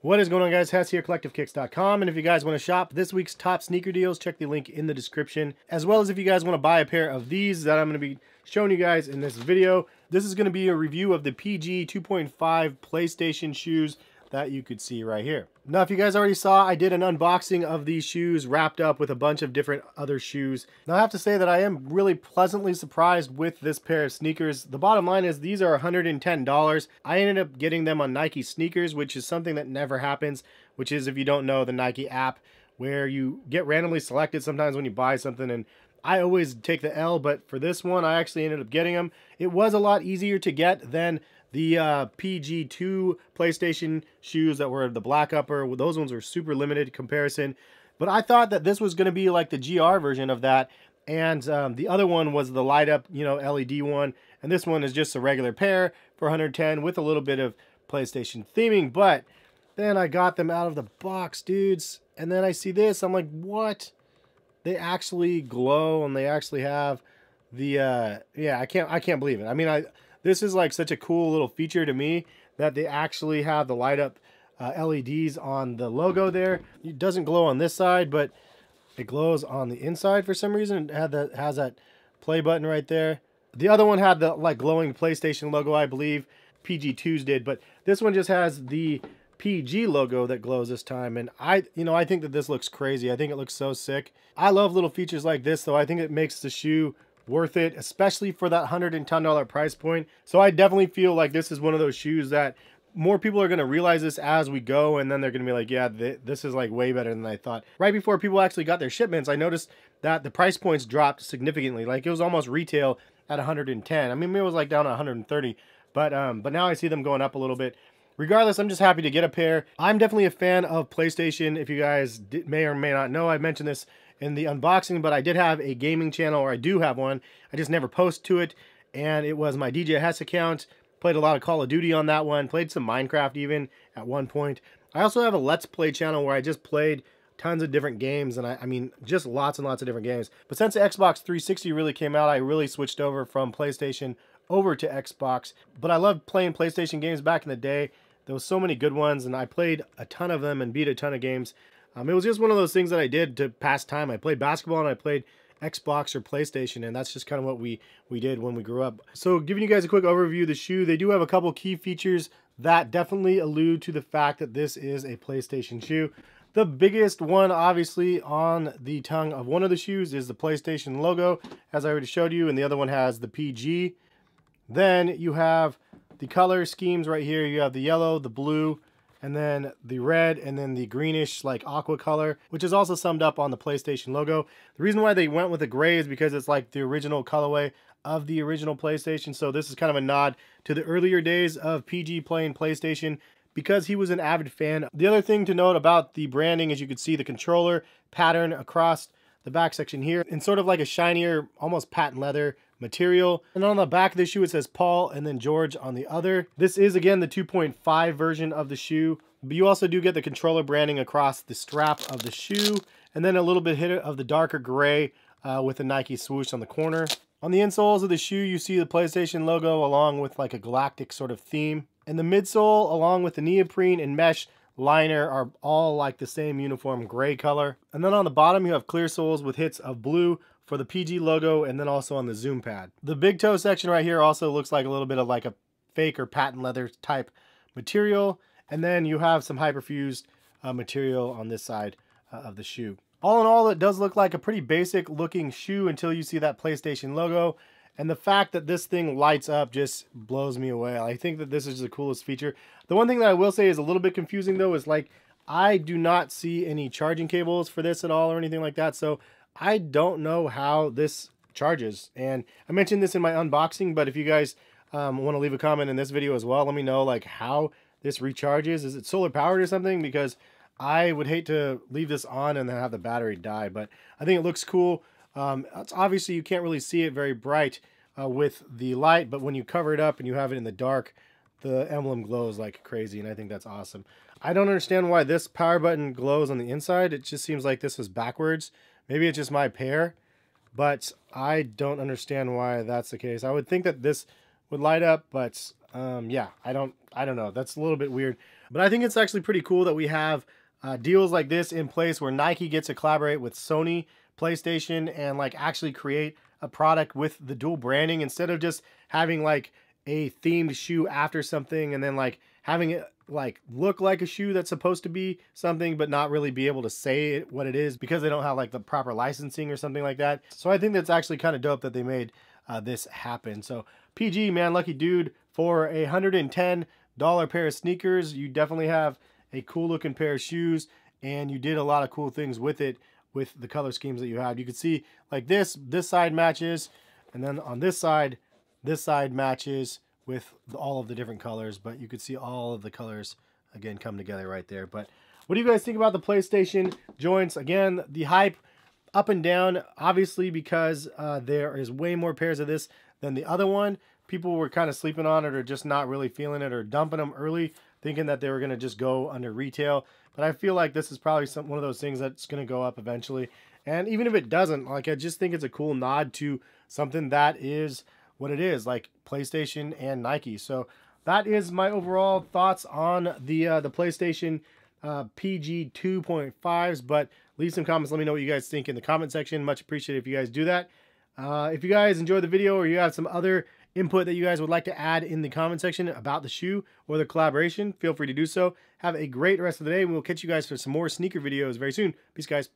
What is going on, guys? Hess here, CollectiveKicks.com, and if you guys want to shop this week's top sneaker deals, check the link in the description, as well as if you guys want to buy a pair of these that I'm going to be showing you guys in this video. This is going to be a review of the PG 2.5 PlayStation shoes that you could see right here. Now, if you guys already saw, I did an unboxing of these shoes wrapped up with a bunch of different other shoes. Now, I have to say that I am really pleasantly surprised with this pair of sneakers. The bottom line is these are $110. I ended up getting them on Nike sneakers, which is something that never happens, which is, if you don't know, the Nike app where you get randomly selected sometimes when you buy something, and I always take the L, but for this one, I actually ended up getting them. It was a lot easier to get than the PG2 PlayStation shoes that were the black upper. Those ones were super limited comparison. But I thought that this was going to be like the GR version of that. And the other one was the light up, LED one. And this one is just a regular pair for 110 with a little bit of PlayStation theming. But then I got them out of the box, dudes. And then I see this. I'm like, what? They actually glow and they actually have the, yeah, I can't believe it. I mean, this is like such a cool little feature to me that they actually have the light up LEDs on the logo there. It doesn't glow on this side, but it glows on the inside for some reason. It has that play button right there. The other one had the like glowing PlayStation logo, I believe. PG2s did, but this one just has the PG logo that glows this time. And I think that this looks crazy. I think it looks so sick. I love little features like this, though. I think it makes the shoe worth it, especially for that $110 price point. So I definitely feel like this is one of those shoes that more people are going to realize this as we go, and then they're going to be like, yeah, this is like way better than I thought. Right before people actually got their shipments, I noticed that the price points dropped significantly. Like it was almost retail at 110. I mean, maybe it was like down at 130, but now I see them going up a little bit. Regardless, I'm just happy to get a pair. I'm definitely a fan of PlayStation. If you guys may or may not know, I mentioned this in the unboxing, but I did have a gaming channel, or I do have one. I just never post to it, and it was my DJ Hess account. Played a lot of Call of Duty on that one. Played some Minecraft even at one point. I also have a Let's Play channel where I just played tons of different games, and I mean, just lots and lots of different games. But since the Xbox 360 really came out, I really switched over from PlayStation over to Xbox. But I loved playing PlayStation games back in the day. There was so many good ones, and I played a ton of them and beat a ton of games. It was just one of those things that I did to pass time. I played basketball and I played Xbox or PlayStation, and that's just kind of what we did when we grew up. So giving you guys a quick overview of the shoe, they do have a couple key features that definitely allude to the fact that this is a PlayStation shoe. The biggest one, obviously, on the tongue of one of the shoes is the PlayStation logo, as I already showed you, and the other one has the PG. Then you have the color schemes right here. You have the yellow, the blue, and then the red, and then the greenish like aqua color, which is also summed up on the PlayStation logo. The reason why they went with the gray is because it's like the original colorway of the original PlayStation. So this is kind of a nod to the earlier days of PG playing PlayStation because he was an avid fan. The other thing to note about the branding is you can see the controller pattern across the back section here in sort of like a shinier, almost patent leather material. And on the back of the shoe, it says Paul and then George on the other. This is, again, the 2.5 version of the shoe, but you also do get the controller branding across the strap of the shoe, and then a little bit hit of the darker gray with a Nike swoosh on the corner. On the insoles of the shoe, you see the PlayStation logo along with like a galactic sort of theme. And the midsole, along with the neoprene and mesh liner, are all like the same uniform gray color. And then on the bottom, you have clear soles with hits of blue for the PG logo, and then also on the zoom pad. The big toe section right here also looks like a little bit of like a fake or patent leather type material. And then you have some hyperfused material on this side of the shoe. All in all, it does look like a pretty basic looking shoe until you see that PlayStation logo. And the fact that this thing lights up just blows me away. I think that this is the coolest feature. The one thing that I will say is a little bit confusing though is like, I do not see any charging cables for this at all or anything like that. So I don't know how this charges. And I mentioned this in my unboxing, but if you guys want to leave a comment in this video as well, let me know like how this recharges. Is it solar powered or something? Because I would hate to leave this on and then have the battery die, but I think it looks cool. It's obviously you can't really see it very bright with the light, but when you cover it up and you have it in the dark, the emblem glows like crazy, and I think that's awesome. I don't understand why this power button glows on the inside. It just seems like this was backwards. Maybe it's just my pair, but I don't understand why that's the case. I would think that this would light up, but yeah, I don't know. That's a little bit weird. But I think it's actually pretty cool that we have deals like this in place where Nike gets to collaborate with Sony, PlayStation, and like actually create a product with the dual branding instead of just having like a themed shoe after something and then like having it like look like a shoe that's supposed to be something but not really be able to say what it is because they don't have like the proper licensing or something like that. So I think that's actually kind of dope that they made this happen. So PG, man, lucky dude, for a $110 pair of sneakers. You definitely have a cool looking pair of shoes, and you did a lot of cool things with it with the color schemes that you have. You can see like this side matches, and then on this side matches with all of the different colors, but you could see all of the colors again come together right there. But what do you guys think about the PlayStation joints? Again, the hype up and down, obviously, because there is way more pairs of this than the other one. People were kind of sleeping on it or just not really feeling it or dumping them early, thinking that they were going to just go under retail. But I feel like this is probably one of those things that's going to go up eventually. And even if it doesn't, like, I just think it's a cool nod to something that is what it is, like PlayStation and Nike. So that is my overall thoughts on the PlayStation PG 2.5s. But leave some comments. Let me know what you guys think in the comment section. Much appreciated if you guys do that. If you guys enjoyed the video or you have some other input that you guys would like to add in the comment section about the shoe or the collaboration, feel free to do so. Have a great rest of the day. We'll catch you guys for some more sneaker videos very soon. Peace, guys.